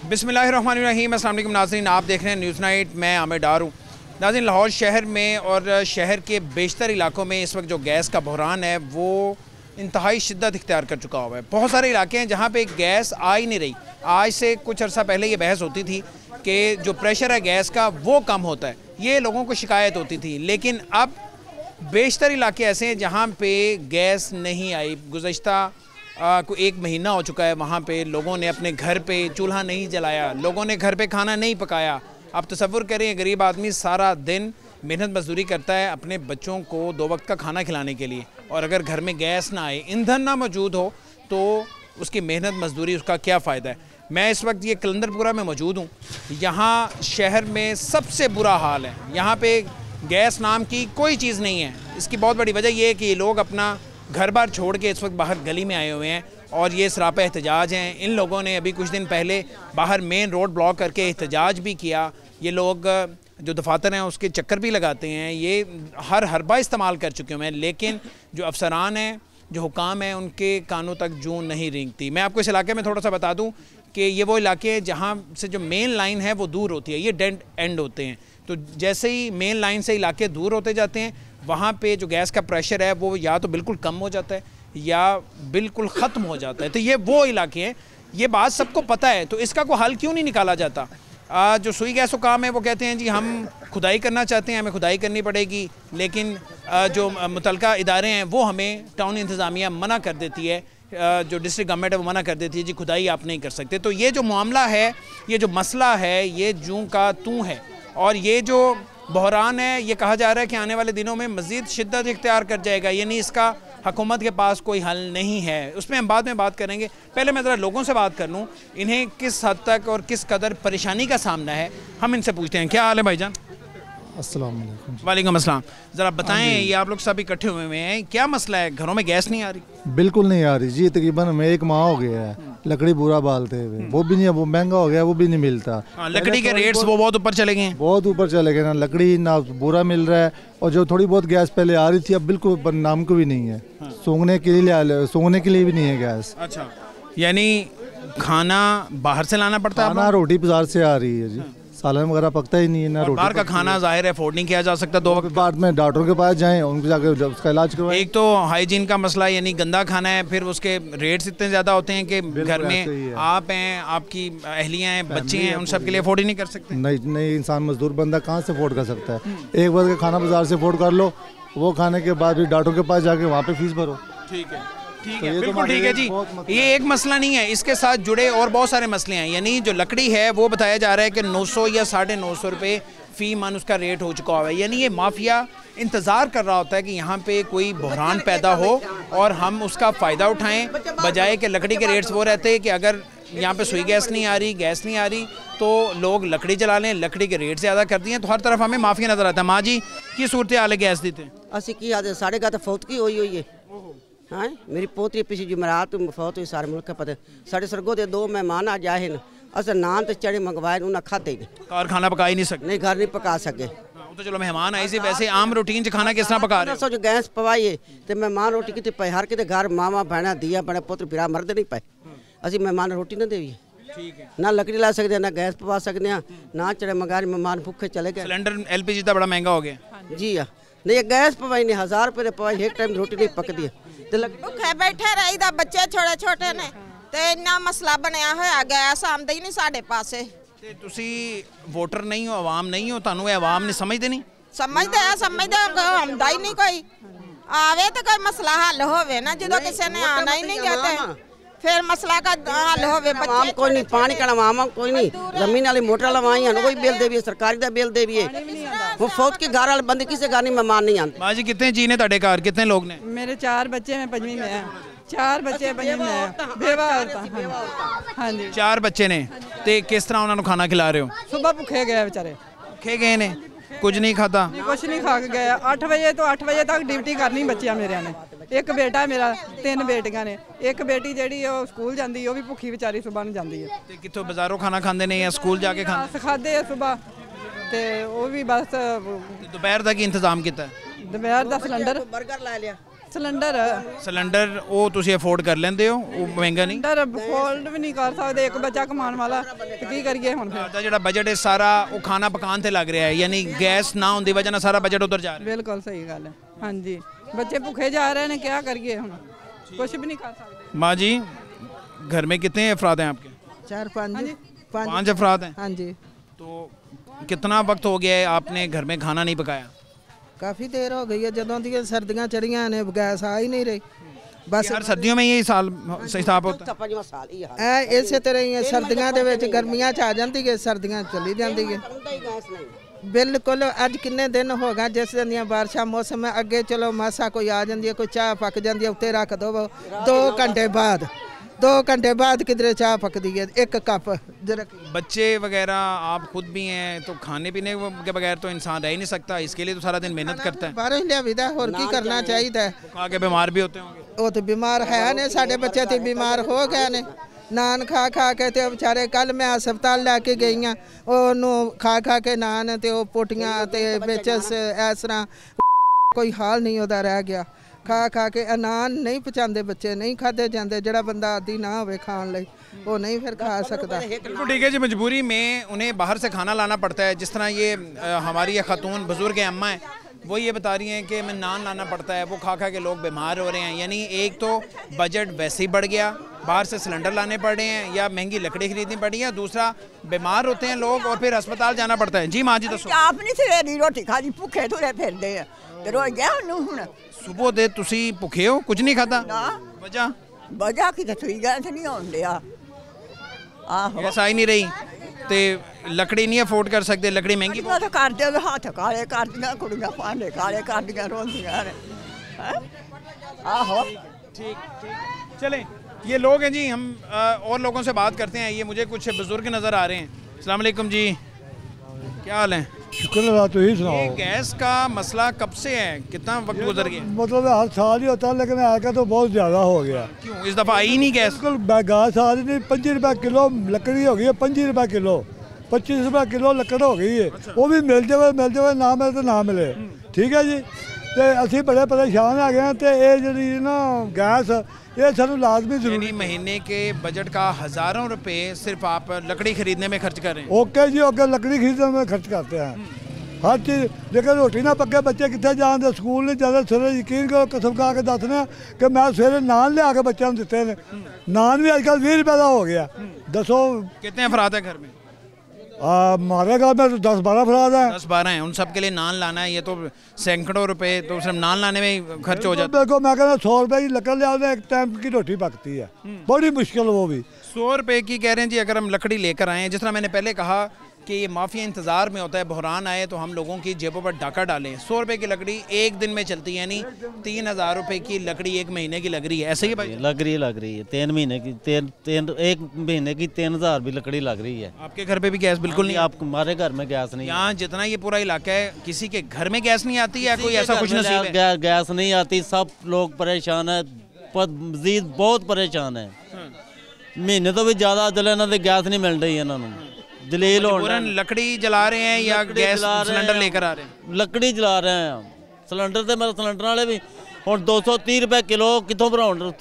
बिस्मिल्लाहिर्रहमानिर्रहीम। अस्सलाम वालेकुम नाज़रीन, आप देख रहे हैं न्यूज़ नाइट। मैं आमिर डार हूँ। नाज़रीन, लाहौर शहर में और शहर के बेशतर इलाकों में इस वक्त जो गैस का बहरान है वो इंतहाई शिद्दत इख्तियार कर चुका हुआ है। बहुत सारे इलाके हैं जहाँ पे गैस आ ही नहीं रही। आज से कुछ अर्सा पहले ये बहस होती थी कि जो प्रेशर है गैस का वो कम होता है, ये लोगों को शिकायत होती थी। लेकिन अब बेशतर इलाके ऐसे हैं जहाँ पे गैस नहीं आई। गुज़श्ता को 1 महीना हो चुका है, वहाँ पे लोगों ने अपने घर पे चूल्हा नहीं जलाया, लोगों ने घर पे खाना नहीं पकाया। आप तसव्वुर करें, गरीब आदमी सारा दिन मेहनत मजदूरी करता है अपने बच्चों को 2 वक्त का खाना खिलाने के लिए, और अगर घर में गैस ना आए, ईंधन ना मौजूद हो, तो उसकी मेहनत मजदूरी, उसका क्या फ़ायदा है। मैं इस वक्त ये कलंदरपुरा में मौजूद हूँ। यहाँ शहर में सबसे बुरा हाल है। यहाँ पे गैस नाम की कोई चीज़ नहीं है। इसकी बहुत बड़ी वजह यह है कि ये लोग अपना घर बार छोड़ के इस वक्त बाहर गली में आए हुए हैं और ये सरापा एहतजाज हैं। इन लोगों ने अभी कुछ दिन पहले बाहर मेन रोड ब्लॉक करके एहतजाज भी किया। ये लोग जो दफातर हैं उसके चक्कर भी लगाते हैं, ये हर हरबा इस्तेमाल कर चुके हैं, लेकिन जो अफसरान हैं, जो हुकाम हैं, उनके कानों तक जूं नहीं रेंगती। मैं आपको इस इलाके में थोड़ा सा बता दूं कि ये वो इलाके हैं जहाँ से जो मेन लाइन है वो दूर होती है, ये डेड एंड होते हैं। तो जैसे ही मेन लाइन से इलाके दूर होते जाते हैं, वहाँ पे जो गैस का प्रेशर है वो या तो बिल्कुल कम हो जाता है या बिल्कुल ख़त्म हो जाता है। तो ये वो इलाके हैं, ये बात सबको पता है। तो इसका कोई हल क्यों नहीं निकाला जाता। जो सुई गैस हुकाम है वो कहते हैं जी हम खुदाई करना चाहते हैं, हमें खुदाई करनी पड़ेगी, लेकिन जो मुतलका इदारे हैं वो हमें टाउन इंतज़ामिया मना कर देती है, जो डिस्ट्रिक्ट गवर्नमेंट है वो मना कर देती है, जी खुदाई आप नहीं कर सकते। तो ये जो मामला है, ये जो मसला है, ये जूं का तू है। और ये जो बहरान है, ये कहा जा रहा है कि आने वाले दिनों में मज़ीद शिद्दत इख्तियार कर जाएगा, यानी इसका हुकूमत के पास कोई हल नहीं है। उसमें हम बाद में बात करेंगे। पहले मैं ज़रा लोगों से बात कर लूँ, इन्हें किस हद तक और किस कदर परेशानी का सामना है, हम इनसे पूछते हैं। क्या हाल है भाईजान? अस्सलाम वालेकुम। वालेकुम अस्सलाम। ज़रा बताएं, ये आप लोग सब इकट्ठे हुए हैं, क्या मसला है? घरों में गैस नहीं आ रही? बिल्कुल नहीं आ रही जी, तकरीबन हमें 1 माह हो गया है लकड़ी बुरा बालते हुए। वो भी नहीं, वो महंगा हो गया, वो भी नहीं मिलता। लकड़ी के रेट्स वो बहुत ऊपर चले गए हैं, बहुत ऊपर चले गए ना, लकड़ी ना बुरा मिल रहा है, और जो थोड़ी बहुत गैस पहले आ रही थी अब बिल्कुल नाम को भी नहीं है। सूंघने के लिए भी नहीं है गैस। अच्छा, यानी खाना बाहर से लाना पड़ता है? खाना रोटी बाजार से आ रही है जी, सालन वगैरह पकता ही नहीं है ना। रोटी बाहर का खाना जाहिर है अफोर्ड नहीं किया जा सकता। 2 वक्त बाद में डॉक्टर के पास जाएं, उनको जाकर उसका इलाज करवाएं। एक तो हाइजीन का मसला, यानी गंदा खाना है, फिर उसके रेट्स इतने ज़्यादा होते हैं कि घर में आप हैं, आपकी अहलियाँ हैं, बच्चे हैं, उन सब के लिए अफोर्ड ही नहीं कर सकते। नहीं, इंसान मजदूर बंदा कहाँ से अफोर्ड कर सकता है। एक बार का खाना बाजार से अफोर्ड कर लो, वो खाने के बाद भी डॉक्टर के पास जाके वहाँ पे फीस भरो। ठीक है, ठीक है, बिल्कुल ठीक है जी। ये एक मसला नहीं है, इसके साथ जुड़े और बहुत सारे मसले हैं। यानी जो लकड़ी है वो बताया जा रहा है कि 900 या 950 रुपये फ़ी मन उसका रेट हो चुका हुआ है। यानी ये माफिया इंतज़ार कर रहा होता है कि यहाँ पे कोई बहरान पैदा हो और हम उसका फ़ायदा उठाएं, बजाय कि लकड़ी के रेट्स वो रहते हैं कि अगर यहाँ पे सुई गैस नहीं आ रही, गैस नहीं आ रही, तो लोग लकड़ी जला लें, लकड़ी के रेट ज़्यादा कर दिए, तो हर तरफ हमें माफिया नज़र आता है। माँ जी की सूरत हाल है गैस देते असं की आदत साढ़े का तो फौत की हुई है। हाँ, मेरी पोतरी पिछली जुमेरात फौत हुई, सारे मुल्क का पता। साढ़े सरगो के 2 मेहमान आ जाए न, अस नान तो चढ़े मंगवाए, उन्हें खाते ही नहीं। खाना पका ही नहीं सकते? नहीं, घर नहीं पका सके। तो चलो मेहमान आए से, वैसे आम रूटीन च खाना किस तरह पका रहे हो? जो गैस पवाइए तो मेहमान रोटी कितने पाए, हर कितने घर मामा भैन दिया बड़े पुत्र पिरा मरद नहीं पाए, असं मेहमान रोटी ना देवी। ठीक है, ना लकड़ी ला सकते, ना गैस पवा सकते हैं, ना चढ़े मंगा मेहमान भूखे चले गए। सिलेंडर LPG तो बड़ा महंगा हो गया जी। हाँ, नहीं गैस पवाई नहीं, 1000 रुपये पवाई, एक टाइम रोटी नहीं पकती है। भुखे बैठे रहीदा, बच्चे छोटे छोटे ने, तो इन्ना मसला बनया होया, गैस आमदा ही नहीं साढ़े पासे। ते तुसी वोटर नहीं हो, आवाम नहीं हो, तानू आवाम ने समझते नहीं? समझते आमदा ही नहीं कोई आवे तो कोई मसला हल होवे ना, जो किसी ने आना ही नहीं जाते फिर मसला का हल होवे। आम कोई नहीं, पानी का आम कोई नहीं, जमीन वाली मोटर लवाई है, कोई बिल देवी है, सरकारी का बिल देवी है। वो फौत के घर वाले बंदे किसी घर नहीं मेहमान नहीं आते। माँ जी कितने जी ने ਤੁਹਾਡੇ घर, कितने लोग ने? मेरे 4 बच्चे, मैं 5वीं में है। 4 बच्चे 5वीं में है, बेवा औरत। हाँ जी, 4 बच्चे ने, ते किस तरह उन्होंने खाना खिला रहे हो? सुबह भुखे गए बेचारे, भुखे गए ने, कुछ नहीं खाता? कुछ नहीं खा के गए। 8 बजे तो 8 बजे तक ड्यूटी करनी बच्चियां मेरे ने। एक बेटा मेरा, 3 बेटियां ने, एक बेटी जेड़ी स्कूल जाती, वो भी भुखी बेचारी सुबह नहीं जाती है। ते कितों बाजारों खाना खाते ने या स्कूल जाके खाते? खाते है सुबह, ते वो भी बस। दोपहर तक इंतजाम किया? दोपहर का सिलेंडर बर्गर ला लिया, सिलेंडर वो तुसी अफोर्ड कर लेंदे हो, वो महंगा नहीं? सिलेंडर अफोर्ड भी नहीं कर सकते, एक बच्चा कमाने वाला तो की करिए हुण फिर? तो जिहड़ा बजट है सारा वो खाना पकाने ते लग रहा है, यानी गैस ना होने की वजह नाल सारा बजट उधर जा रहा है। बिल्कुल सही गल है। हाँ जी, बच्चे भुखे जा रहे हैं, क्या करिए हुण, कुछ भी नहीं कर सकते। माँ जी, घर में कितने अफराद हैं आपके? 4-5 अफराद हैं। हाँ जी, तो कितना वक्त हो गया है आपने घर में खाना नहीं पकाया? काफ़ी देर हो गई है, जदों दी सर्दियां चढ़ियां ने गैस आ ही नहीं रही। बस यार सर्दियों में यही साल हिसाब होता है, इसे तरह ही सर्दियां दे विच गर्मियां च आ जाती है, सर्दियां चली जाती है। बिल्कुल, अज किन्ने दिन हो गए जिस दिन बारिशा मौसम है, अगे चलो मासा कोई आ जाती है, कोई चाह पक जाती है, उत्ते रख दो 2 घंटे बाद किधरे चाह पकती है, 1 कप। बच्चे वगैरह आप खुद भी हैं, तो खाने पीने के बगैर तो इंसान रह ही नहीं सकता, इसके लिए तो सारा दिन मेहनत करता है। बारिश लिया विदा और की करना चाहिए। खा के बीमार भी होते होंगे। वो तो बीमार है ने, साढ़े बच्चे तो बीमार हो गए ने नान खा के, तो बेचारे कल मैं हस्पताल लैके गई हाँ, ओनू खा के नान तो पोटियां तो बिच इस तरह कोई हाल नहीं होता रह गया। खा के नान नहीं पचाते बच्चे, नहीं खाते जाते, जड़ा बंदा आदि ना हो खाने लई वो नहीं फिर खा सकता। बिल्कुल ठीक है जी, मजबूरी में उन्हें बाहर से खाना लाना पड़ता है। जिस तरह ये हमारी ये खातून बुजुर्ग अम्मा है, वो ये बता रही हैं कि मैं नान लाना पड़ता है, वो खा के लोग बीमार हो रहे हैं। यानी एक तो बजट वैसे ही बढ़ गया, बाहर से सिलेंडर लाने पड़ रहे हैं या महंगी लकड़ी खरीदनी पड़ी है, दूसरा बीमार होते हैं लोग और फिर अस्पताल जाना पड़ता है। जी माँ जी दसो। आप नहीं सवेरी रोटी खादी, भुखे तुरे फिरदे आ ते रोज गया हुण सुबह दे तुसी भुखे हो, कुछ नहीं खाता? वजह कि सुई गैस नहीं होन दिया। आहो गैस आई नहीं रही ते लकड़ी नहीं अफोर्ड कर सकते, लकड़ी महंगी तो कर दे, हाथ काले कर दियां, कुड़ियां भांडे काले कर दियां रोंदियां ने। आहो ठीक चलें, ये लोग हैं जी, हम और लोगों से बात करते हैं। ये मुझे कुछ बुजुर्ग नज़र आ रहे हैं। अस्सलाम वालेकुम जी, क्या हाल है? शुक्र अल्लाह, तो ही सुनाओ। ये गैस का मसला कब से है, कितना वक्त गुजर गया? मतलब हर साल ही होता है, लेकिन आगे तो बहुत ज़्यादा हो गया। क्यों इस दफ़ा आई नहीं गैस? बिल्कुल गैस आ रही नहीं। 25 रुपये किलो लकड़ी हो गई है, 25 रुपये किलो, 25 रुपये किलो लकड़ हो गई है। वो भी मिलते हुए ना मिले तो ना मिले। ठीक है जी, तो असी बड़े परेशान आ गए हैं। तो ये जी ना गैस ये सानू लाजमी जरूरी। महीने के बजट का हज़ारों रुपए सिर्फ आप लकड़ी खरीदने में खर्च कर रहे हैं? ओके जी, ओके, लकड़ी खरीदने में खर्च करते हैं हर चीज़। लेकिन रोटी ना पक्के बच्चे कितने जाते, स्कूल नहीं जाते। सवेरे यकीन करो, कसम खा के दसने कि मैं सवेरे नान लिया के बच्चों को दिते ने। नान भी आजकल 20 रुपये का हो गया। दसो कितने अफराद हैं घर में? हमारे घर में तो 10-12 अफराद हैं। 10-12 हैं, उन सब के लिए नान लाना है, ये तो सैकड़ों रुपए तो सिर्फ नान लाने में खर्च हो जाता है। देखो मैं कहना 100 रुपये की लकड़ ले, एक टाइम की रोटी पकती है, बड़ी मुश्किल। वो भी 100 रुपये की कह रहे हैं जी। अगर हम लकड़ी लेकर आएँ, जिस तरह मैंने पहले कहा कि ये माफिया इंतज़ार में होता है, बहरान आए तो हम लोगों की जेबों पर डाका डालें। 100 रुपये की लकड़ी एक दिन में चलती है, यानी 3000 रुपये की लकड़ी एक महीने की लग रही है। ऐसे ही भाई? लग रही है 3 महीने की, 1 महीने की 3000 भी लकड़ी लग रही है। आपके घर पे भी गैस बिल्कुल नहीं? आप हमारे घर में गैस नहीं? यहाँ जितना ये पूरा इलाका है, किसी के घर में गैस नहीं आती है? कोई ऐसा कुछ नसीब है? गैस नहीं आती, सब लोग परेशान है, मजीद बहुत परेशान है। महीने तो भी ज़्यादा चले ना, गैस नहीं मिल रही है इन्होंने। जलील लकड़ी जला रहे हैं या गैस सिलेंडर लेकर आ रहे हैं? लकड़ी जला रहे हैं। सिलेंडर तो मेरे सिलेंडर वाले भी और 230 रुपये किलो कितों बनाओ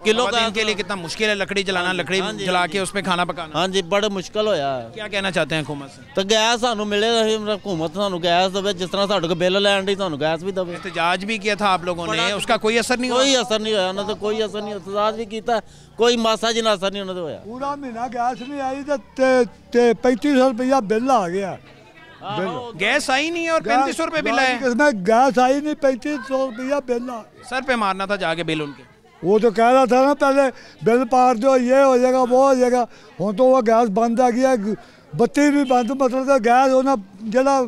किलो का। इनके लिए कितना मुश्किल है लकड़ी जलाना, लकड़ी जला के उसमें खाना पकाना। हाँ जी, बड़ा मुश्किल होया है। क्या कहना चाहते हैं हुकूमत से? तो गैस सानू मिले, हुकूमत सानू गैस दे, जिस तरह साडे को बिल लैन दी सानू गैस भी दे। एहतजाज भी किया था आप लोगों ने, उसका कोई असर नहीं? कोई असर नहीं होया उन्होंने, कोई असर नहीं। एहतजाज भी किया, कोई मासा जिना असर नहीं उन्होंने होया। पूरा महीना गैस नहीं आई तो 3500 रुपया बिल आ गया। गैस आई नहीं और 3500 रुपये बिल है? इसमें गैस आई नहीं, 3500 रुपया बिल आ। सर पे मारना था जाके बिल उनके। वो तो कह रहा था ना पहले बिल पार दो, ये हो जाएगा वो हो जाएगा। हूँ तो वो गैस बंद आ गया, बत्ती भी बंद, मतलब तो गैस होना जरा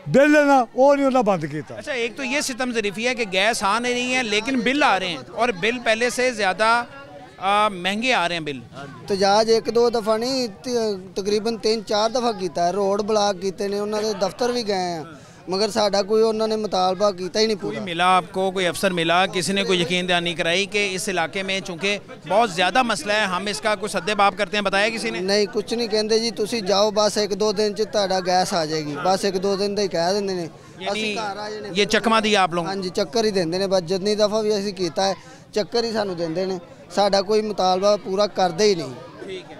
बिल है ना वो नहीं उन्हें बंद किया। अच्छा, एक तो ये सितम ज़रीफ़ी है कि गैस आ नहीं है लेकिन बिल आ रहे हैं, और बिल पहले से ज़्यादा महंगे आ रहे हैं बिल। एहतजाज 1-2 दफ़ा नहीं, तकरीबन 3-4 दफ़ा किया है। रोड ब्लॉक किए ने, उन्होंने दफ्तर भी गए हैं, मगर साडा कोई उन्होंने मुतालबा किया ही नहीं कोई पूरा। मिला आपको, कोई अफसर मिला, किसी ने कोई यकीन दहानी कराई कि इस इलाके में चूँकि बहुत ज़्यादा मसला है, हम इसका कोई सद्देबाब करते हैं, बताया किसी ने? नहीं कुछ नहीं कहते जी, तुसी जाओ बस 1-2 दिन च तुहाडा गैस आ जाएगी, बस 1-2 दिन का ही कह देंगे ने। यानी ये चकमा दिया आप लोग? हाँ जी चक्कर ही देंगे ने, बस जितनी दफ़ा भी असीं कीता है चक्कर ही सानू देंगे ने, साडा कोई मुतालबा पूरा करते ही नहीं।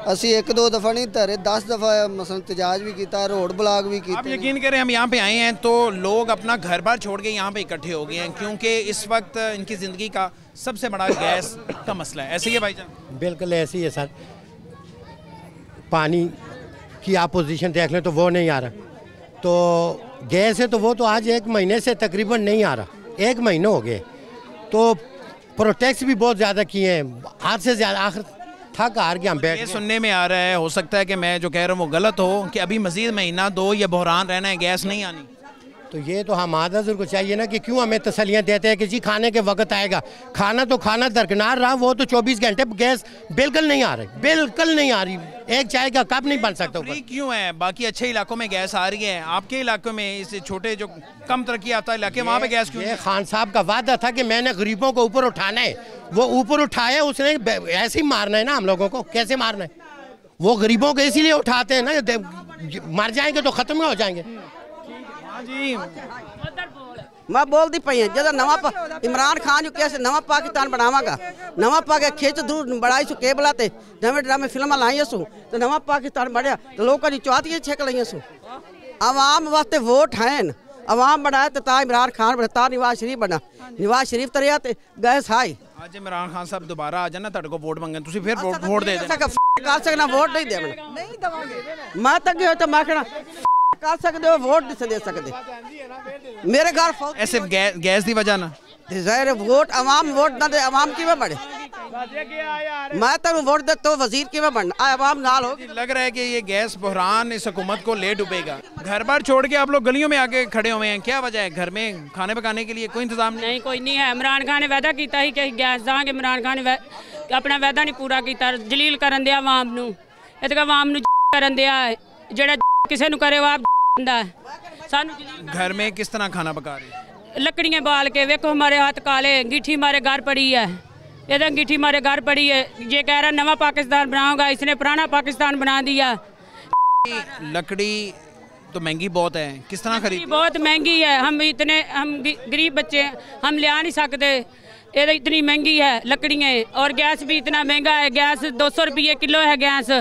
असी 1-2 दफ़ा नहीं धरे, 10 दफ़ा मसलन एहतजाज भी किया, रोड ब्लॉक भी किया। आप यकीन करें हम यहाँ पे आए हैं तो लोग अपना घर बार छोड़ के यहाँ पे इकट्ठे हो गए हैं, क्योंकि इस वक्त इनकी ज़िंदगी का सबसे बड़ा गैस का मसला है। ऐसे ही है भाईजान? बिल्कुल ऐसे ही है सर। पानी की आप पोजीशन देख लें तो वो नहीं आ रहा, तो गैस है तो वो तो आज 1 महीने से तकरीबन नहीं आ रहा, 1 महीने हो गए। तो प्रोटेक्ट भी बहुत ज़्यादा किए हैं, आज से ज़्यादा आखिर थक हार के हम बैठ। ये सुनने में आ रहा है, हो सकता है कि मैं जो कह रहा हूँ वो गलत हो, कि अभी मजीद महीना 2 ये बहरान रहना है, गैस नहीं आनी। तो ये तो हम आदर को चाहिए ना कि क्यों हमें तसल्लियाँ देते हैं कि जी खाने के वक्त आएगा, खाना तो खाना दरकिनार रहा, वो तो 24 घंटे गैस बिल्कुल नहीं आ रही, बिल्कुल नहीं आ रही, एक चाय का कप नहीं बन सकता। फ्री क्यों है? बाकी अच्छे इलाकों में गैस आ रही है, आपके इलाकों में, इस छोटे जो कम तरक्की आता इलाके, वहाँ पे गैस क्यों? ये खान साहब का वादा था कि मैंने गरीबों को ऊपर उठाना है, वो ऊपर उठाया उसने, ऐसे ही मारना है ना हम लोगों को, कैसे मारना है? वो गरीबों को इसीलिए उठाते हैं ना, मर जाएंगे तो खत्म हो जाएंगे। जी मैं बोलती पई है जब नवा इमरान खान जो कैसे नवा पाकिस्तान बनावागा, नवा पाके खिंच दूर बढ़ाई सु केबला ते नवे ड्रामे फिल्म लाई सु तो नवा पाकिस्तान बढ़िया तो लोगों की चौथी छेक ली सु। आवाम वास्ते वोट हैं, आवाम बनाया तो ता इमरान खान बना, ता नवाज शरीफ बना, नवाज शरीफ तरिया ते गैस हाई। आज इमरान खान साहब दोबारा आ जाना, तेरे को वोट मंगे, तुसी फिर वोट दे देना। कर सकना वोट नहीं दे नहीं दवांगे, मैं तक गयो तो मैं कहना कर सकते हो, वोट नहीं दे सकते। मेरे घर ऐसे गैस की वजह ना ज़ाहिर वोट आवाम वोट ना दे, आवाम की में बढ़े, मैं तेन वोट दे तो वजीर की में बढ़ना, आवाम नाल हो। लग रहा है कि ये गैस बहरान इस हुकूमत को ले डूबेगा। घर बार छोड़ के आप लोग गलियों में आके खड़े हुए हैं, क्या वजह है? घर में खाने पकाने के लिए कोई इंतजाम नहीं? कोई नहीं है। इमरान खान ने वादा किया ही कि गैस देंगे, इमरान खान ने अपना वादा नहीं पूरा किया, जलील करन दिया आवाम नूं, इत्ते आवाम नूं करन दिया, जेड़ा किसी नूं करे वो आप सानू। घर में किस तरह खाना पका रहे? लकड़ियाँ बाल के, वेखो हमारे हाथ काले, अंगीठी हमारे घर पड़ी है, ये अंगीठी हमारे घर पड़ी है, ये कह रहा नवा पाकिस्तान बनाऊंगा, इसने पुराना पाकिस्तान बना दिया। लकड़ी तो महंगी बहुत है, किस तरह खरीद? बहुत महंगी है, हम गरीब बच्चे हम ले आ नहीं सकते, ये इतनी महंगी है लकड़ियाँ, और गैस भी इतना महंगा है, गैस 200 रुपये किलो है गैस,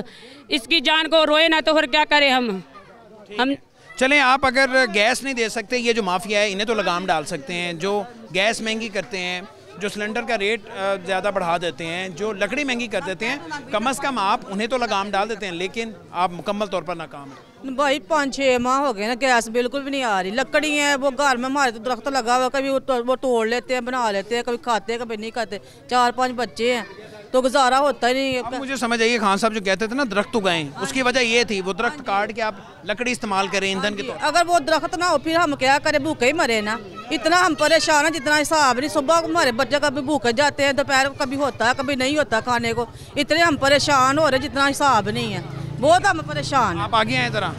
इसकी जान को रोए ना तो फिर क्या करें हम। चलें, आप अगर गैस नहीं दे सकते, ये जो माफिया है इन्हें तो लगाम डाल सकते हैं, जो गैस महंगी करते हैं, जो सिलेंडर का रेट ज़्यादा बढ़ा देते हैं, जो लकड़ी महंगी कर देते हैं, कम से कम आप उन्हें तो लगाम डाल देते हैं, लेकिन आप मुकम्मल तौर पर नाकाम हैं। भाई 5-6 माह हो गए ना, गैस बिल्कुल भी नहीं आ रही। लकड़ी है वो घर में हमारे तो दरख्त लगा हुआ, कभी वो तोड़ लेते हैं, बना लेते हैं, कभी खाते हैं, कभी नहीं खाते। 4-5 बच्चे हैं तो गुजारा होता ही नहीं। अब मुझे समझ आइए, खान साहब जो कहते थे ना दरख्त उगाएं, उसकी वजह ये थी वो दरख्त काट के आप लकड़ी इस्तेमाल करें ईंधन के तौर। अगर वो दरख्त ना हो फिर हम क्या करें, भूखे ही मरे ना। इतना हम परेशान हैं जितना हिसाब नहीं। सुबह हमारे बच्चे कभी भूखे जाते हैं, दोपहर कभी होता है कभी नहीं होता खाने को, इतने हम परेशान हो रहे जितना हिसाब नहीं है, बहुत हम परेशान। आप आगे आए जरा,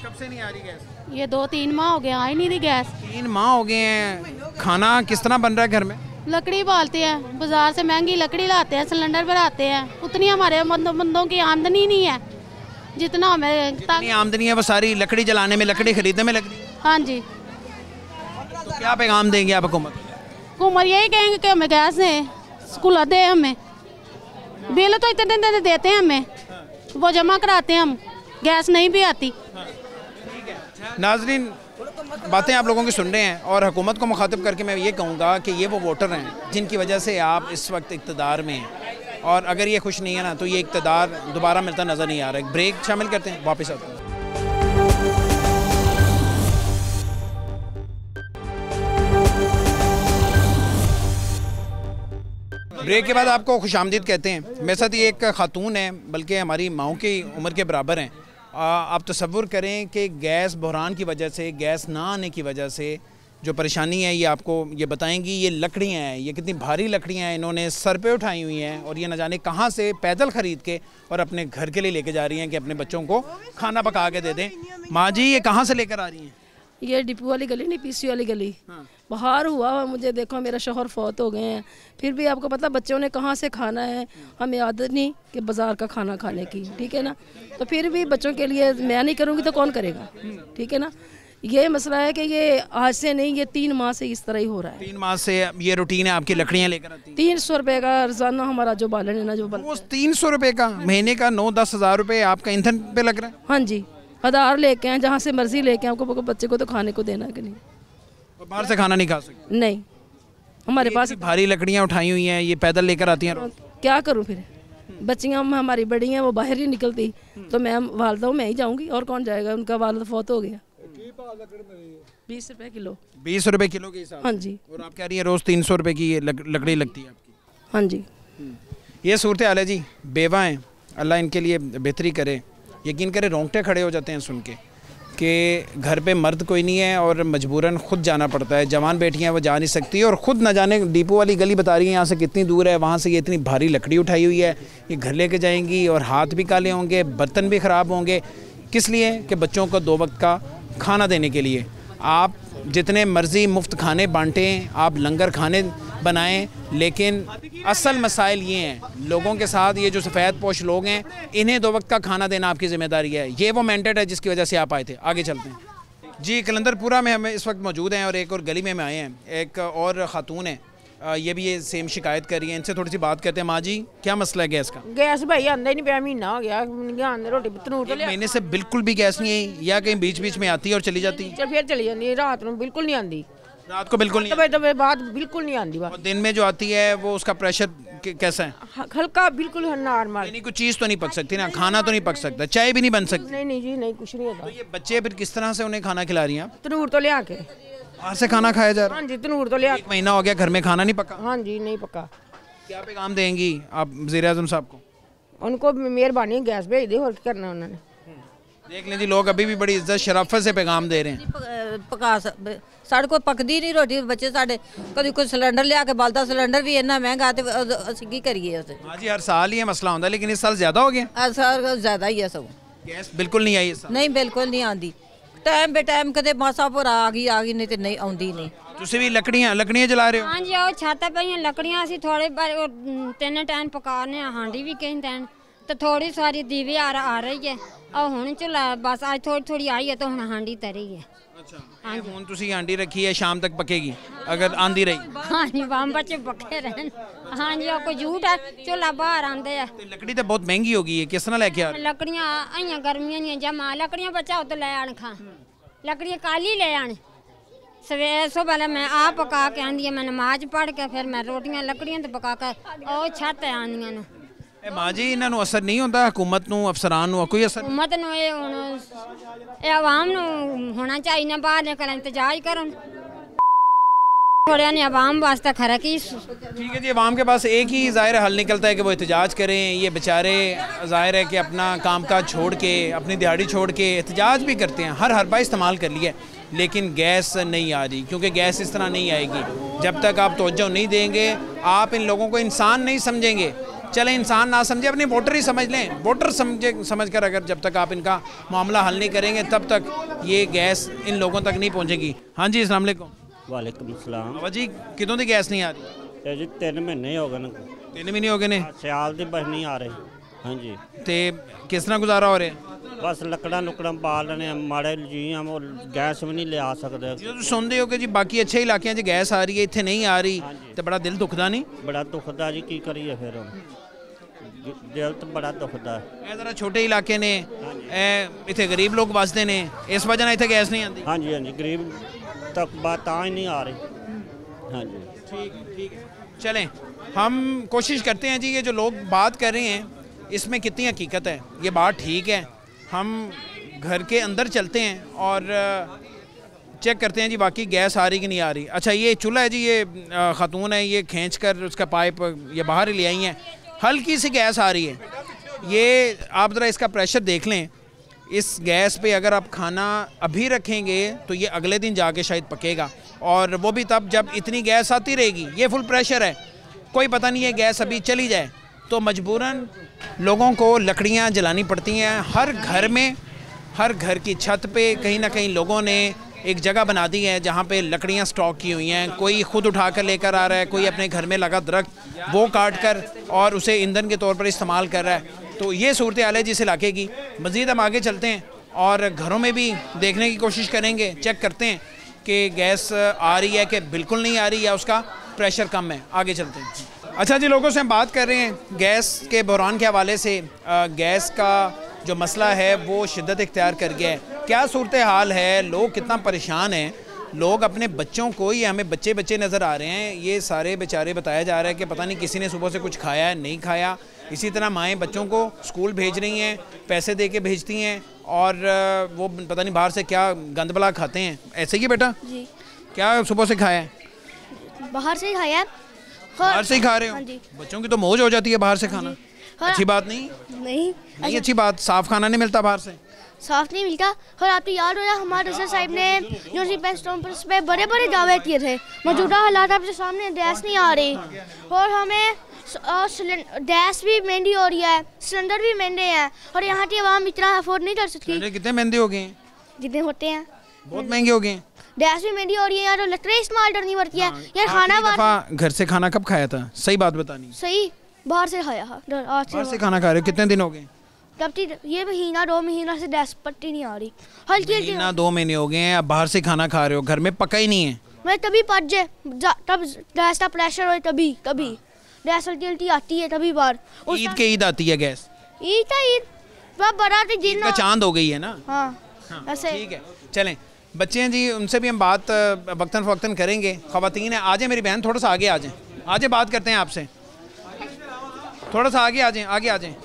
कब से नहीं आ रही गैस? ये 2-3 माह हो गए, आ ही नहीं रही गैस। 3 माह हो गए हैं। खाना किस तरह बन रहा है घर में? लकड़ी बालते हैं, बाजार से महंगी लकड़ी लाते हैं, सिलेंडर भराते हैं, उतनी हमारे बंदों की आमदनी नहीं है जितना हमें। जितनी आमदनी है वो सारी लकड़ी जलाने में, लकड़ी खरीदने में लग रही है। हाँ जी। तो क्या पैगाम देंगे आप हुकूमत? हुकूमत यही कहेंगे कि हमें गैस दें, स्कूल दे, हमें बिल तो इतने देते हैं, हमें वो जमा कराते हैं, हम गैस नहीं भी आती। नाजरीन, बातें आप लोगों की सुन रहे हैं, और हुकूमत को मुखातिब करके मैं ये कहूँगा कि ये वो वोटर हैं जिनकी वजह से आप इस वक्त इक़्तिदार में हैं, और अगर ये खुश नहीं है ना तो ये इक़्तिदार दोबारा मिलता नज़र नहीं आ रहा है। एक ब्रेक शामिल करते हैं, वापस आते हैं। ब्रेक के बाद आपको खुशामदीद कहते हैं। मेरे साथ ये एक खातून है, बल्कि हमारी माओं की उम्र के बराबर हैं। आप तसव्वुर करें कि गैस बहरान की वजह से, गैस ना आने की वजह से जो परेशानी है ये आपको ये बताएंगी। ये लकड़ियाँ हैं, ये कितनी भारी लकड़ियाँ हैं, इन्होंने सर पे उठाई हुई हैं, और ये न जाने कहाँ से पैदल ख़रीद के और अपने घर के लिए लेके जा रही हैं कि अपने बच्चों को खाना पका के दे दें। माँ जी, ये कहाँ से लेकर आ रही हैं? ये डिपू वाली गली नहीं, पीसी वाली गली। बाहर हुआ मुझे, देखो मेरा शोहर फौत हो गए हैं, फिर भी आपको पता बच्चों ने कहाँ से खाना है, हमें आदत नहीं कि बाज़ार का खाना खाने की, ठीक है ना। तो फिर भी बच्चों के लिए मैं नहीं करूँगी तो कौन करेगा, ठीक है ना। ये मसला है कि ये आज से नहीं, ये 3 माह से इस तरह ही हो रहा है। 3 माह से ये रूटीन है आपकी, लकड़ियाँ लेकर आती हैं? 300 रुपये का रोजाना हमारा जो बालन है ना, जो 300 रुपये का महीने का, 9-10 हज़ार रुपये आपका ईंधन पे लग रहा है? हाँ जी, आधार लेके आए, जहाँ से मर्जी लेके आए, आपको बच्चे को तो खाने को देना कि नहीं। और बाहर से खाना नहीं खा सकते? नहीं, हमारे पास भारी लकड़ियाँ उठाई हुई हैं, ये पैदल लेकर आती हैं। क्या करूँ फिर, बच्चियाँ हमारी बड़ी हैं, वो बाहर ही निकलती, तो मैं वालदा हूँ, मैं ही जाऊँगी, और कौन जाएगा, उनका वालद फौत हो गया। 20 रुपये किलो। 20 रुपये किलो के हिसाब? हाँ जी। और आप कह रही हैं रोज़ 300 रुपये की लकड़ी लगती है आपकी? हाँ जी। ये सूरत हाल है जी, बेवा हैं, अल्लाह इनके लिए बेहतरी करे। यकीन करें रोंगटे खड़े हो जाते हैं सुन के कि घर पे मर्द कोई नहीं है और मजबूरन ख़ुद जाना पड़ता है। जवान बेटियां वो जा नहीं सकती और ख़ुद न जाने डिपो वाली गली बता रही है यहाँ से कितनी दूर है, वहाँ से ये इतनी भारी लकड़ी उठाई हुई है, ये घर लेके जाएंगी और हाथ भी काले होंगे, बर्तन भी ख़राब होंगे। किस लिए? कि बच्चों को 2 वक्त का खाना देने के लिए। आप जितने मर्ज़ी मुफ्त खाने बांटें, आप लंगर खाने बनाएं, लेकिन असल मसाइल ये हैं, लोगों के साथ ये जो सफ़ेद पोश लोग हैं, इन्हें 2 वक्त का खाना देना आपकी ज़िम्मेदारी है। ये वो मैंडेट है जिसकी वजह से आप आए थे। आगे चलते हैं जी। कलंदरपुरा में हमें इस वक्त मौजूद हैं और एक और गली में हम आए हैं, एक और ख़ातून है, ये भी ये सेम शिकायत कर रही है। इनसे थोड़ी सी बात करते हैं। माँ जी, क्या मसला है गैस का? गैस भाई आंदा ही नहीं पाया, महीना हो गया, रोटी तनूर महीने से बिल्कुल भी गैस नहीं आई या कहीं बीच बीच में आती है और चली जाती है? फिर चली जाती है, रात में बिल्कुल नहीं आती। रात को बिल्कुल नहीं? दबे बाद बिल्कुल नहीं आती। और दिन में जो आती है वो उसका प्रेशर कैसा है? हल्का, बिल्कुल नॉर्मल। नहीं, कुछ चीज़ तो नहीं पक सकती ना, खाना तो नहीं पक सकता, चाय भी नहीं बन सकती? नहीं नहीं जी, नहीं, कुछ नहीं होता। तो ये बच्चे फिर किस तरह से उन्हें खाना खिला रही हैं आप? तनूर तो ले आके बाहर से खाना खाया जा रहा है? हाँ जी, तनूर तो ले आके। 1 महीना हो गया घर में खाना नहीं पका? हाँ जी, नहीं पका। क्या पैगाम देंगी आप वज़ीर-ए-आज़म साहब को? उनको मेहरबानी गैस भेज दे, और क्या करना उन्होंने। देख लें जी, लोग अभी भी बड़ी इज्जत शराफत से पैगाम दे रहे हैं। पका साढ़े को पकदी नहीं रोटी, बच्चे साढ़े कभी कोई सिलेंडर लिया के बालदा, सिलेंडर भी इन्ना महंगा, तो असीं की करिए उसे। हाँ जी, हर साल ये मसला होता है, लेकिन इस साल ज़्यादा हो गया। इस साल ज़्यादा ही है सब। गैस बिल्कुल नहीं आई इस साल? नहीं, बिल्कुल नहीं आती। टाइम बे टाइम कदे मासा पर आ गई नहीं तो नहीं आती नहीं। तुसी भी लकड़ियाँ जला रहे हो? हाँ जी, आओ छाता पे लकड़ियाँ असीं थोड़े 3 टाइम पकाने, हांडी भी कहीं टाइम, तो थोड़ी सारी दीवे आ रही है और हुण चुला बस आज थोड़ी थोड़ी आई है, तो हुण हांडी तरी है। हाँ, हुण तुसी हांडी रखी है, शाम तक पकेगी अगर आंदी रही? हाँ जी, बाम बच्चे पके रहन। हाँ जी, कोई झूठ है, चुला बाहर आंदे है। लकड़ी तो बहुत महंगी होगी है, किस तरह लेके आ रहे? लकड़ियाँ आइया गर्मियां नहीं जमा, लकड़ियाँ बचाओ तो ले आन खा, लकड़ियाँ काली ले आन। सवेरे सुबह मैं आप पका के आंदी है, मैं नमाज पढ़ के फिर मैं रोटियां लकड़ियां तो पका कर और छत आंदियां ने। माँ जी, इन्होंने असर नहीं होता हुकूमत नूं, अफसरान नूं कोई असर? हुकूमत नूं ये आवाम नूं होना चाहिए ना, बाहर निकल इंतजाज करन थोड़ा ने आवाम वास्ते खरा की। ठीक है जी, आवाम के पास एक ही ज़ाहिर हल निकलता है कि वो एहतजाज करें। ये बेचारे ज़ाहिर है कि अपना कामकाज छोड़ के, अपनी दिहाड़ी छोड़ के एहतजाज भी करते हैं, हर हरबा इस्तेमाल कर लिया, लेकिन गैस नहीं आ रही। क्योंकि गैस इस तरह नहीं आएगी जब तक आप तवज्जो नहीं देंगे, आप इन लोगों को इंसान नहीं समझेंगे। चलें, इंसान ना समझे, अपने वोटर ही समझ लें, वोटर समझ कर अगर जब तक आप इनका मामला हल नहीं करेंगे तब तक ये गैस इन लोगों तक नहीं पहुँचेगी। हाँ जी, अस्सलाम वालेकुम। वालेकुम सलाम। बाबा जी, कितों की गैस नहीं आ रही? जी 3 महीने हो गए ना। 3 महीने हो गए ने? सियाल दी बस नहीं आ रही। हाँ जी। ते किस तरह गुजारा हो रहा है? बस लकड़ा बाल रहे माड़े जी, हम गैस भी नहीं ले आ सकते। जो सुनते हो कि जी बाकी अच्छे इलाकों में गैस आ रही है, इतने नहीं आ रही, तो बड़ा दिल दुखदा नहीं? बड़ा दुखदा जी, की करिए फिर, दिल तो बड़ा दुखदा है। जरा छोटे इलाके ने, इतने गरीब लोग बसते ने, इस वजह से इतने गैस नहीं आती? हाँ जी, हाँ जी, गरीब तक बात ही नहीं आ रही। हाँ जी, ठीक है। चलें, हम कोशिश करते हैं जी, ये जो लोग बात कर रहे हैं इसमें कितनी हकीकत है, ये बात ठीक है। हम घर के अंदर चलते हैं और चेक करते हैं जी बाकी गैस आ रही कि नहीं आ रही। अच्छा, ये चूल्हा है जी, ये ख़ातून है, ये खींच कर उसका पाइप ये बाहर ही ले आई हैं, हल्की सी गैस आ रही है। ये आप ज़रा इसका प्रेशर देख लें, इस गैस पे अगर आप खाना अभी रखेंगे तो ये अगले दिन जाके शायद पकेगा, और वो भी तब जब इतनी गैस आती रहेगी। ये फुल प्रेशर है, कोई पता नहीं है गैस अभी चली जाए तो मजबूरन लोगों को लकड़ियाँ जलानी पड़ती हैं। हर घर में, हर घर की छत पे कहीं ना कहीं लोगों ने एक जगह बना दी है जहाँ पे लकड़ियाँ स्टॉक की हुई हैं, कोई ख़ुद उठा कर लेकर आ रहा है, कोई अपने घर में लगा दरख्त वो काट कर और उसे ईंधन के तौर पर इस्तेमाल कर रहा है। तो ये सूरत हाल है जिस इलाके की। मज़ीद हम आगे चलते हैं और घरों में भी देखने की कोशिश करेंगे, चेक करते हैं कि गैस आ रही है कि बिल्कुल नहीं आ रही या उसका प्रेशर कम है। आगे चलते हैं। अच्छा जी, लोगों से हम बात कर रहे हैं गैस के बहरान के हवाले से। गैस का जो मसला है वो शिद्दत इख्तियार कर गया है। क्या सूरत हाल है, लोग कितना परेशान हैं, लोग अपने बच्चों को, ये हमें बच्चे बच्चे नज़र आ रहे हैं, ये सारे बेचारे बताया जा रहा है कि पता नहीं किसी ने सुबह से कुछ खाया है नहीं खाया। इसी तरह माएँ बच्चों को स्कूल भेज रही हैं, पैसे दे के भेजती हैं और वो पता नहीं बाहर से क्या गंद बला खाते हैं। ऐसे ही बेटा जी, क्या सुबह से खाया है? बाहर से ही खाया है। बाहर से ही खा रहे हो? हाँ जी। बच्चों की तो मौज हो जाती है बाहर से खाना। अच्छी बात नहीं? नहीं अच्छी बात। साफ खाना नहीं मिलता बाहर से? साफ नहीं मिलता। और आपको याद हो रहा है हमारे रज़ा साहब ने जो सी बेस्ट कॉन्फ्रेंस पे बड़े बड़े दावे किए थे, मौजूदा हालात आपके सामने गैस नहीं आ रही और हमें गैस भी महंगी हो रही है, सिलेंडर भी महंगे हैं और यहाँ की आवाम इतना अफोर्ड नहीं कर सकती। कितने महंगे हो गए हैं? जितने होते हैं बहुत महंगे हो गए हैं। गैस भी महंगी हो रही है यार, लकड़ी इस्तेमाल करनी पड़ती है यार। खाना घर से खाना कब खाया था? सही बात बतानी। सही बाहर से खाया। बाहर से खाना खा रहे हो? कितने दिन हो गए? तब ये महीना 2 महीना से गैस पट्टी नहीं आ रही। हल्की महीना 2 महीने हो गए हैं, अब बाहर से खाना खा रहे हो, घर में पका ही नहीं है। मैं तभी पच जाए तब गैस का प्रेशर हो, तभी गैस हल्की आती है तभी बाहर। ईद के ईद आती है गैस? ईद बड़ा दिन का चांद हो गई है ना। हाँ ऐसे ठीक है। चलें, बच्चे हैं जी, उनसे भी हम बात वक्तन फ़वक्तन करेंगे। ख़वातीन है, आ जाए मेरी बहन, थोड़ा सा आगे आ जाएं, आजे बात करते हैं आपसे। थोड़ा सा आगे आ जाएं, आगे आ जाएं।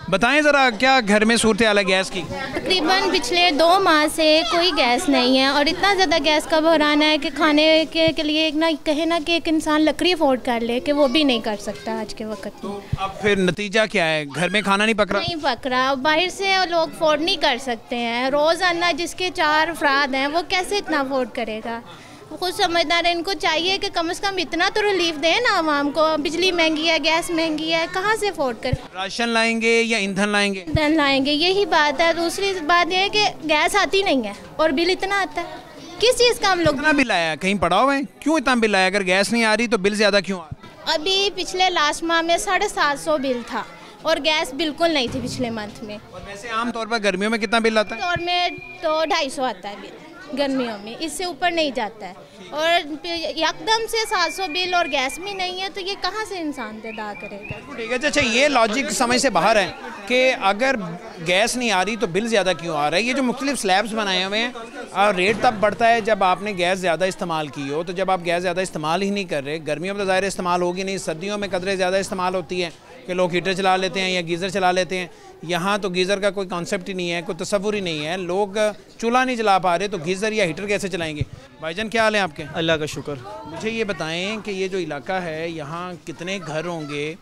बताएं ज़रा क्या घर में सूरत हाल है गैस की? तकरीबन पिछले 2 माह से कोई गैस नहीं है और इतना ज़्यादा गैस का बहरान है कि खाने के लिए एक ना कहे ना कि एक इंसान लकड़ी अफोर्ड कर ले कि वो भी नहीं कर सकता आज के वक्त में। अब फिर नतीजा क्या है? घर में खाना नहीं पक रहा? नहीं पक रहा। बाहर से लोग अफोर्ड नहीं कर सकते हैं। रोज़ाना जिसके 4 अफराद हैं वो कैसे इतना अफोर्ड करेगा? खुद समझदार है, इनको चाहिए कि कम से कम इतना तो रिलीफ दें ना आवाम को। बिजली महंगी है, गैस महंगी है, कहाँ से अफोर्ड करें? राशन लाएंगे या ईंधन लाएंगे? ईंधन लाएंगे, यही बात है। दूसरी बात यह है कि गैस आती नहीं है और बिल इतना आता है। किस चीज़ का हम लोग इतना बिल आया? कहीं पड़ा हुआ है क्यों इतना बिल आया? अगर गैस नहीं आ रही तो बिल ज़्यादा क्यों आ रहा? अभी पिछले लास्ट माह में 750 बिल था और गैस बिल्कुल नहीं थी पिछले मंथ में। और वैसे आमतौर पर गर्मियों में कितना बिल आता है? और में तो 250 आता है बिल गर्मियों में, इससे ऊपर नहीं जाता है। और एकदम से 700 बिल और गैस भी नहीं है तो ये कहाँ से इंसान अदा करेगा? ठीक है। अच्छा, ये लॉजिक समझ से बाहर है कि अगर गैस नहीं आ रही तो बिल ज़्यादा क्यों आ रहा है? ये जो मुख्तलिफ स्लैब्स बनाए हुए हैं और रेट तब बढ़ता है जब आपने गैस ज़्यादा इस्तेमाल की हो। तो जब आप गैस ज़्यादा इस्तेमाल ही नहीं कर रहे, गर्मियों में तो ज़ाहिर इस्तेमाल होगी नहीं, सर्दियों में कदरे ज़्यादा इस्तेमाल होती है कि लोग हीटर चला लेते हैं या गीज़र चला लेते हैं। यहाँ तो गीज़र का कोई कॉन्सेप्ट ही नहीं है, कोई तसव्वुर ही नहीं है। लोग चूल्हा नहीं जला पा रहे तो गीज़र या हीटर कैसे चलाएंगे? भाईजान क्या हाल है आपके? अल्लाह का शुक्र। मुझे ये बताएं कि ये जो इलाका है यहाँ कितने घर होंगे,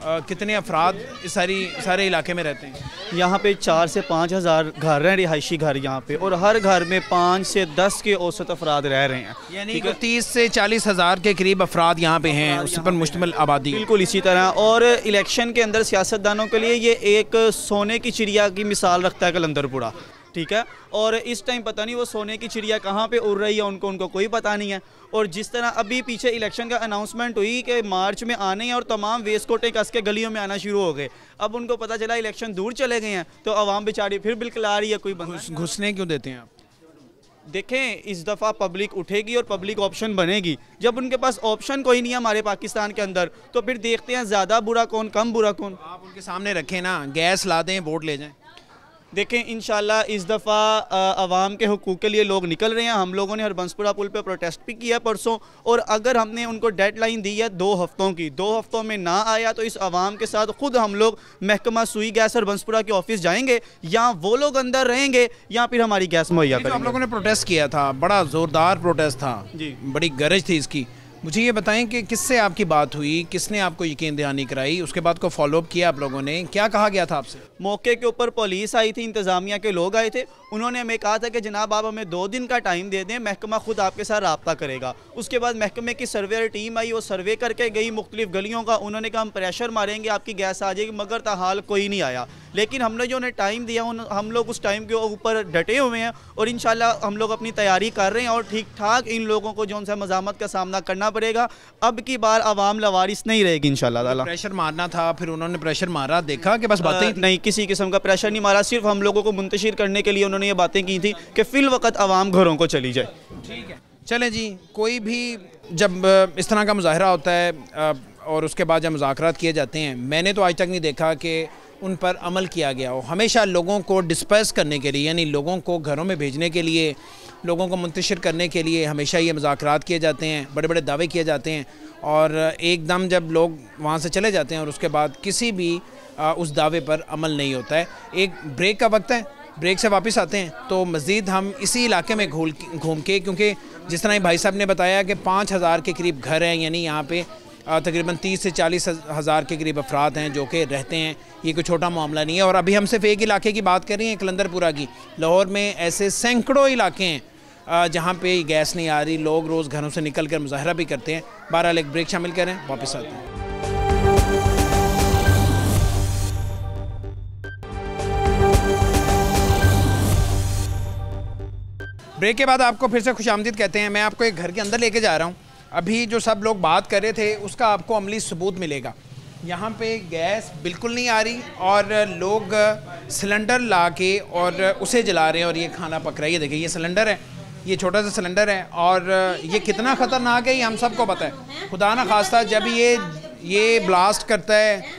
कितने अफराद इस सारे इलाके में रहते हैं? यहाँ पे 4 से 5 हज़ार घर हैं, रिहायशी घर यहाँ पे, और हर घर में 5 से 10 के औसत अफराद रह रहे हैं। यानी कि 30 से 40 हज़ार के करीब अफराद यहाँ पे हैं, उस पर मुश्तमिल आबादी। बिल्कुल इसी तरह। और इलेक्शन के अंदर सियासतदानों के लिए ये एक सोने की चिड़िया की मिसाल रखता है कलंदरपुरा, ठीक है। और इस टाइम पता नहीं वो सोने की चिड़िया कहाँ पे उड़ रही है, उनको कोई पता नहीं है। और जिस तरह अभी पीछे इलेक्शन का अनाउंसमेंट हुई कि मार्च में आने हैं और तमाम वेस्ट कोटे कस के गलियों में आना शुरू हो गए, अब उनको पता चला इलेक्शन दूर चले गए हैं तो आवाम बेचारी फिर बिलखला रही है। कोई घुसने क्यों देते हैं आप? देखें, इस दफ़ा पब्लिक उठेगी और पब्लिक ऑप्शन बनेगी। जब उनके पास ऑप्शन कोई नहीं है हमारे पाकिस्तान के अंदर तो फिर देखते हैं ज़्यादा बुरा कौन, कम बुरा कौन। आप उनके सामने रखें ना, गैस ला दें, वोट ले जाएं। देखें, इंशाल्लाह इस दफ़ा आवाम के हुकूक के लिए लोग निकल रहे हैं। हम लोगों ने हरबंसपुरा पुल पे प्रोटेस्ट भी किया परसों, और अगर हमने उनको डेडलाइन दी है 2 हफ्तों की, 2 हफ्तों में ना आया तो इस आवाम के साथ खुद हम लोग महकमा सुई गैस हरबंसपुरा के ऑफिस जाएंगे, या वो लोग अंदर रहेंगे या फिर हमारी गैस मुहैया करेंगे। आप लोगों ने प्रोटेस्ट किया था, बड़ा ज़ोरदार प्रोटेस्ट था जी, बड़ी गरज थी इसकी। मुझे ये बताएं कि किससे आपकी बात हुई, किसने आपको यकीन दहानी कराई, उसके बाद को फॉलोअप किया आप लोगों ने, क्या कहा गया था आपसे? मौके के ऊपर पुलिस आई थी, इंतज़ामिया के लोग आए थे, उन्होंने हमें कहा था कि जनाब आप हमें 2 दिन का टाइम दे दें, महकमा खुद आपके साथ रब्ता करेगा। उसके बाद महकमे की सर्वेयर टीम आई, वो सर्वे करके गई मुख्तलिफ गलियों का, उन्होंने कहा हम प्रेशर मारेंगे आपकी गैस आ जाएगी, मगर ताहाल कोई नहीं आया। लेकिन हमने जो उन्हें टाइम दिया हम लोग उस टाइम के ऊपर डटे हुए हैं और इंशाल्लाह हम लोग अपनी तैयारी कर रहे हैं और ठीक ठाक इन लोगों को जो उनसे मज़ामत का सामना करना पड़ेगा। अब की बार आवाम लवारिस नहीं रहेगी इंशाल्लाह ताला। प्रेशर मारना था, फिर उन्होंने प्रेशर मारा, देखा कि बस बातें नहीं, किसी किस्म का प्रेशर नहीं मारा, सिर्फ हम लोगों को मुंतशिर करने के लिए उन्होंने ये बातें की थी कि फिल वक्त आवाम घरों को चली जाए। ठीक है, चलें जी। कोई भी जब इस तरह का मुजाहरा होता है और उसके बाद जब मुज़ाकरात किए जाते हैं, मैंने तो आज तक नहीं देखा कि उन पर अमल किया गया हो। हमेशा लोगों को डिस्पर्स करने के लिए, यानी लोगों को घरों में भेजने के लिए, लोगों को मुंतशिर करने के लिए हमेशा ये मुज़ाकरात किए जाते हैं, बड़े बड़े दावे किए जाते हैं और एकदम जब लोग वहाँ से चले जाते हैं और उसके बाद किसी भी उस दावे पर अमल नहीं होता है। एक ब्रेक का वक्त है, ब्रेक से वापस आते हैं तो मज़ीद हम इसी इलाके में घूम के, क्योंकि जिस तरह भाई साहब ने बताया कि 5000 के करीब घर हैं, यानी यहाँ पे तकरीबन 30 से 40 हज़ार के करीब अफराद हैं जो कि रहते हैं। ये कोई छोटा मामला नहीं है। और अभी हम सिर्फ एक इलाके की बात कर रहे हैं, कलंदरपुरा की। लाहौर में ऐसे सैकड़ों इलाके हैं जहाँ पे गैस नहीं आ रही, लोग रोज़ घरों से निकल कर मुजाहरा भी करते हैं। बहरहाल एक ब्रेक शामिल करें, वापस आते हैं। ब्रेक के बाद आपको फिर से खुशामदीद कहते हैं। मैं आपको एक घर के अंदर लेके जा रहा हूँ। अभी जो सब लोग बात कर रहे थे उसका आपको अमली सबूत मिलेगा। यहाँ पे गैस बिल्कुल नहीं आ रही और लोग सिलेंडर ला के और उसे जला रहे हैं और ये खाना पक रहा है। ये देखिए, ये सिलेंडर है, ये छोटा सा सिलेंडर है और ये कितना ख़तरनाक है ये हम सबको पता है। खुदा न खास्ता जब ये ब्लास्ट करता है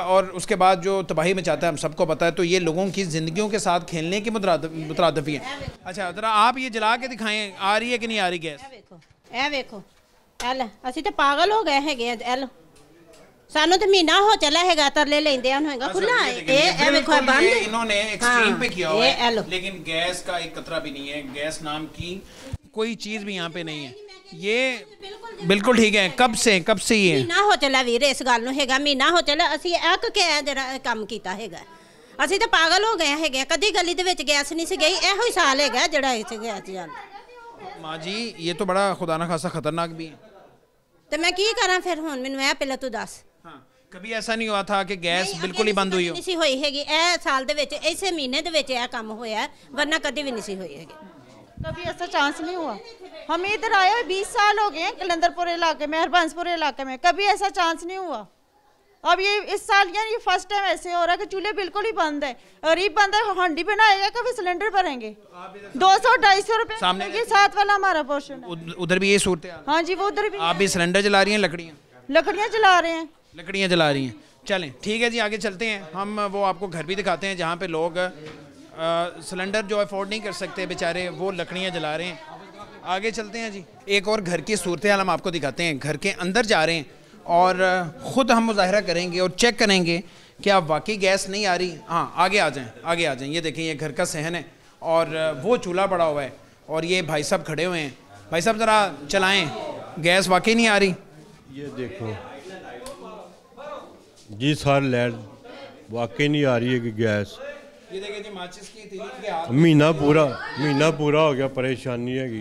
और उसके बाद जो तबाही मचाता है हम सबको पता है। तो ये लोगों की ज़िंदगियों के साथ खेलने की मुतरादफी है। अच्छा, ज़रा आप ये जला के दिखाएं, आ रही है कि नहीं आ रही गैस? ए वेखो असी तो पागल हो गए हैं। सानू तो महीना हो चला है तरले लेंदे होएगा खुला है। ए वेखो बंद इन्होंने एक्सट्रीम पे किया हुआ है, लेकिन गैस का एक कतरा भी नहीं है। गैस नाम की कोई चीज़ भी यहाँ पे नहीं है। ये बिल्कुल ठीक है। कब से ये महीना हो चला वीर, इस गल नूं हैगा महीना हो चला। असी एक के जरा काम कीता हैगा। असी तो पागल हो गए हैगे। कदी गली दे विच गैस नहीं सी गई। एहो ही साल हैगा जड़ा इस गैस चलदा। माँ जी, ये तो बड़ा खुदा ना खासा खतरनाक भी है। तो मैं की करा फिर? हुण मैनूं ए पहले तू दस। कभी ऐसा नहीं हुआ था कि गैस बिल्कुल ही बंद हुई हो? नहीं सी होई हैगी। ए साल दे विच, इसे महीने दे विच ए काम होया, वरना कदी भी नहीं सी होई हैगी। कभी ऐसा चांस नहीं हुआ। हम इधर आए हुए 20 साल हो गए हैं कलंदरपुर इलाके में, हरबंसपुर इलाके में, कभी ऐसा चांस नहीं हुआ। अब ये इस साल ये फर्स्ट टाइम ऐसे हो रहा है कि चूल्हे बिल्कुल ही बंद है। गरीब बंदा हांडी बनाएगा, कभी सिलेंडर भरेंगे। 200-250 रुपए के साथ वाला हमारा पोर्शन है। उधर भी ये सूरत है? हाँ जी, वो उधर भी। आप भी सिलेंडर जला रही हैं? लकड़ियाँ जला रहे हैं। लकड़ियाँ जला रही हैं। चलें ठीक है जी, आगे चलते हैं। हम वो आपको घर भी दिखाते हैं जहाँ पे लोग सिलेंडर जो अफोर्ड नहीं कर सकते बेचारे, वो लकड़ियाँ जला रहे हैं। आगे चलते हैं जी। एक और घर की सूरत हाल हम आपको दिखाते हैं। घर के अंदर जा रहे हैं और ख़ुद हम मुजाहरा करेंगे और चेक करेंगे कि आप वाकई गैस नहीं आ रही। हाँ, आगे आ जाएं। ये देखें, ये घर का सहन है और वो चूल्हा पड़ा हुआ है और ये भाई साहब खड़े हुए हैं। भाई साहब ज़रा चलाएं, गैस वाकई नहीं आ रही। ये देखो जी सर, लाइट वाकई नहीं आ रही है कि गैस। ये देखिए जी, माचिस की तीली महीना पूरा हो गया। परेशानी है कि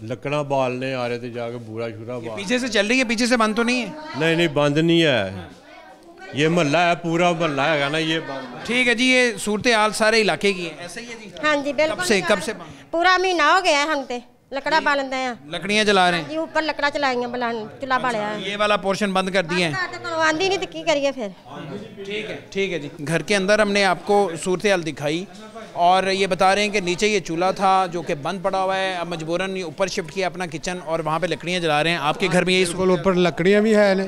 लकड़ा बालने आ रहे थे, जाके बूढ़ा शूरा पीछे से चल रही है। पीछे से बंद तो नहीं है? नहीं बंद नहीं है। ये महल्ला है, पूरा महल्ला है ना ये बंद। ठीक है जी, ये सूरत हाल सारे इलाके की है। ऐसा ही है जी? हाँ जी, बिल्कुल। कब से पूरा महीना हो गया हम ते लकड़ा बालते हैं, लकड़ियाँ जला रहे हैं। ये ऊपर लकड़ा चलाइयां चूल्हा बालिया। ये वाला पोर्शन बंद कर दिया है। आंदी नहीं तो की करिए फिर। ठीक है जी। घर के अंदर हमने आपको सूरत हाल दिखाई और ये बता रहे हैं कि नीचे ये चूल्हा था जो कि बंद पड़ा हुआ है। अब मजबूरन ऊपर शिफ्ट किया अपना किचन और वहाँ पे लकड़ियाँ जला रहे हैं। आपके घर में यही बिल्कुल ऊपर लकड़ियाँ भी है ने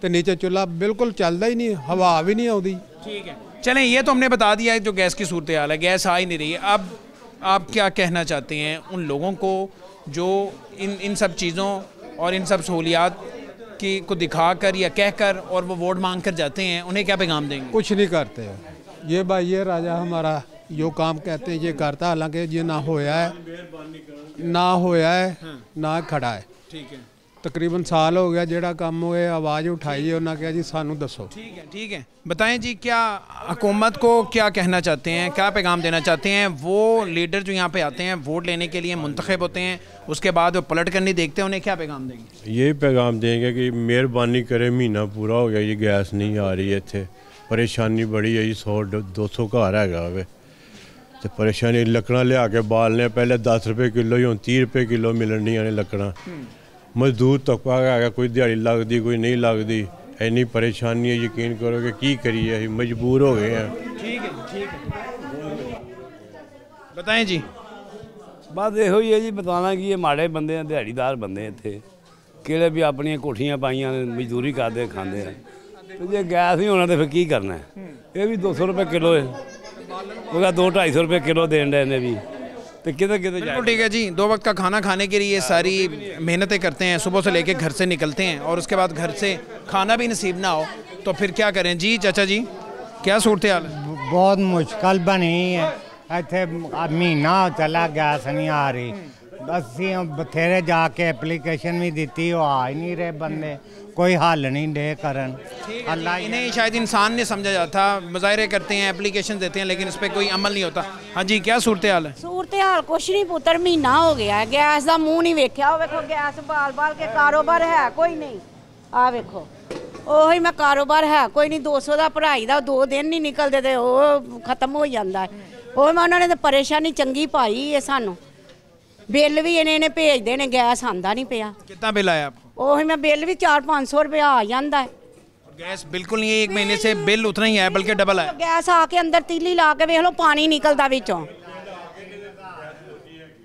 तो नीचे चूल्हा बिल्कुल चलता ही नहीं, हवा भी नहीं आती। ठीक है, चलें, ये तो हमने बता दिया है जो गैस की सूरत हाल है। गैस आ ही नहीं रही है। अब आप क्या कहना चाहते हैं उन लोगों को जो इन सब चीज़ों और इन सब सहूलियात की को दिखाकर या कहकर और वो वोट मांग कर जाते हैं, उन्हें क्या पैगाम देंगे? कुछ नहीं करते। ये भाई ये राजा हमारा जो काम कहते हैं ये करता, हालांकि ये ना होया है ना खड़ा है। ठीक है। तकरीबन साल हो गया जेड़ा काम होए आवाज़ उठाई है उन्होंने कहा जी सानू दसो। ठीक है, बताएं जी क्या हुकूमत को क्या कहना चाहते हैं, क्या पैगाम देना चाहते हैं? वो लीडर जो यहाँ पे आते हैं वोट लेने के लिए मुंतखब होते हैं, उसके बाद वो पलट कर नहीं देखते, उन्हें क्या पैगाम देंगे? यही पैगाम देंगे कि मेहरबानी करे, महीना पूरा हो गया ये गैस नहीं आ रही है, इतने परेशानी बड़ी है जी। 100-200 घर हैगा वे तो परेशानी। लकड़ा लिया के बालने पहले 10 रुपये किलो ही, 30 रुपये किलो मिलन नहीं लकड़ा। मजदूर तबका है, कोई दिहाड़ी लगती कोई नहीं लगती, इन्नी परेशानी है, यकीन करो कि की करिए, मजबूर हो गए हैं। ठीक है, बताएं जी। बस यो ही है जी, बताना कि ये माड़े बंदे हैं, दिहाड़ीदार बंदे इतने किहड़े भी अपन कोठियां पाइयां मजदूरी करते खाते हैं, तो जो गैस नहीं होना तो फिर की करना है। ये भी 200 रुपये किलो है, वो 200-250 रुपये किलो देन रहे ने भी, तो किधर बिल्कुल ठीक है जी। 2 वक्त का खाना खाने के लिए सारी मेहनतें करते हैं, सुबह से लेके घर से निकलते हैं और उसके बाद घर से खाना भी नसीब ना हो तो फिर क्या करें जी? चाचा जी क्या सूरत हाल है? बहुत मुश्किल बनी है, इतने महीना चला गैस नहीं आ रही। असी बथेरे जाके एप्लीकेशन भी दी, वो आ ही नहीं रहे बंदे, कोई हल नहीं दे करन। अल्लाह इन्हें शायद इंसान ने समझा जाता, मुजाहरे करते हैं, एप्लीकेशन देते हैं, लेकिन इस पर कोई अमल नहीं होता। हाँ जी क्या सूरत हाल है? सूरत हाल कुछ नहीं पुत्र, महीना हो गया है, गैस का मुँह नहीं वेख्या। वेखो गैस बाल बाल के कारोबार है कोई नहीं, आ वेखो ओही मैं कारोबार है कोई नहीं। 200 का पढ़ाई का 2 दिन नहीं निकलते तो वो खत्म हो जाता है। ਉਹ ਮੈਂ ਉਹਨਾਂ ਨੇ ਤਾਂ ਪਰੇਸ਼ਾਨੀ ਚੰਗੀ ਪਾਈ ਹੈ ਸਾਨੂੰ, ਬਿੱਲ ਵੀ ਇਹਨੇ ਭੇਜਦੇ ਨੇ, ਗੈਸ ਆਂਦਾ ਨਹੀਂ ਪਿਆ। कितना बिल आया आपको? ਉਹੀ ਮੈਂ ਬਿੱਲ ਵੀ 400-500 रुपया आ ਜਾਂਦਾ है। गैस बिल्कुल नहीं है, 1 महीने से बिल उतना ही आया बल्कि डबल आया। गैस आके अंदर तीली ला के वेख लो, पानी निकलता विचों।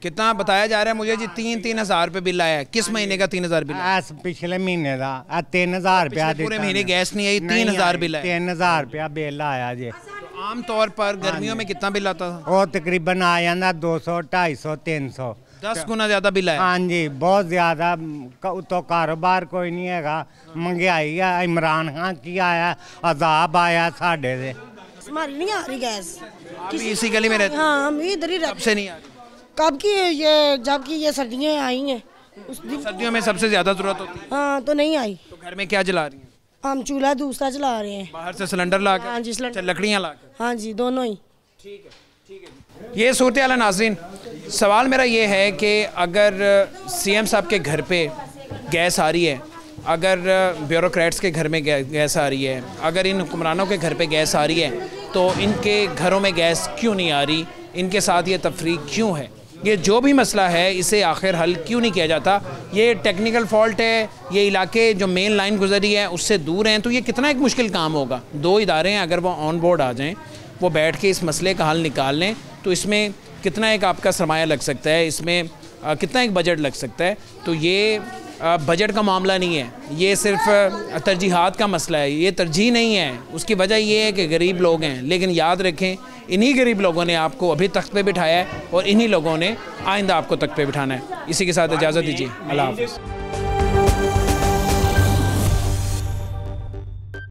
कितना बताया जा रहा है मुझे जी? 3-3 हज़ार रुपये बिल आया। किस महीने का 3 हज़ार बिल? पिछले महीने का 3000 रुपया। पूरे महीने गैस नहीं आई, 3 हज़ार बिल आया। 3000 रुपया बिल आया जी। आम तौर पर गर्मियों में कितना बिल आता था? वो तकरीबन आ जाता 200, 250, 300, 10 गुना ज्यादा बिल आया। हाँ जी बहुत ज्यादा। तो कारोबार कोई नहीं है, महंगाई है, इमरान खान की आया, अजाब आया साढ़े से। हमारी नहीं आ रही गैस। इसी गली में रहते? हाँ हम इधर ही रहते। कब से नहीं आ रही? कब की ये जबकि ये सर्दियाँ आई हैं, उस दिन सर्दियों में सबसे ज्यादा जरूरत होती है। हाँ तो नहीं आई। तो घर में क्या जला रही हैं? हम चूल्हा दूसरा चला रहे हैं, बाहर से सिलेंडर ला कर? हाँ जी सिलेंडर, लकड़ियाँ ला कर? हाँ जी दोनों ही। ठीक है। ये सूरत हाल है नाज़रीन। सवाल मेरा ये है कि अगर सीएम साहब के घर पे गैस आ रही है, अगर ब्यूरोक्रेट्स के घर में गैस आ रही है, अगर इन हुक्मरानों के घर पे गैस आ रही है, तो इनके घरों में गैस क्यों नहीं आ रही? इनके साथ ये तफरीक क्यों है? ये जो भी मसला है इसे आखिर हल क्यों नहीं किया जाता? ये टेक्निकल फॉल्ट है, ये इलाके जो मेन लाइन गुजरी है उससे दूर हैं, तो ये कितना एक मुश्किल काम होगा। 2 इदारे हैं, अगर वो ऑन बोर्ड आ जाएं, वो बैठ के इस मसले का हल निकाल लें, तो इसमें कितना एक आपका सरमाया लग सकता है, इसमें कितना एक बजट लग सकता है। तो ये बजट का मामला नहीं है, ये सिर्फ तरजीहात का मसला है। ये तरजीह नहीं है, उसकी वजह ये है कि गरीब लोग हैं, लेकिन याद रखें इन्हीं गरीब लोगों ने आपको अभी तख्त पे बिठाया है और इन्हीं लोगों ने आइंदा आपको तख्त पे बिठाना है। इसी के साथ इजाज़त दीजिए, अल्लाह हाफ़िज़।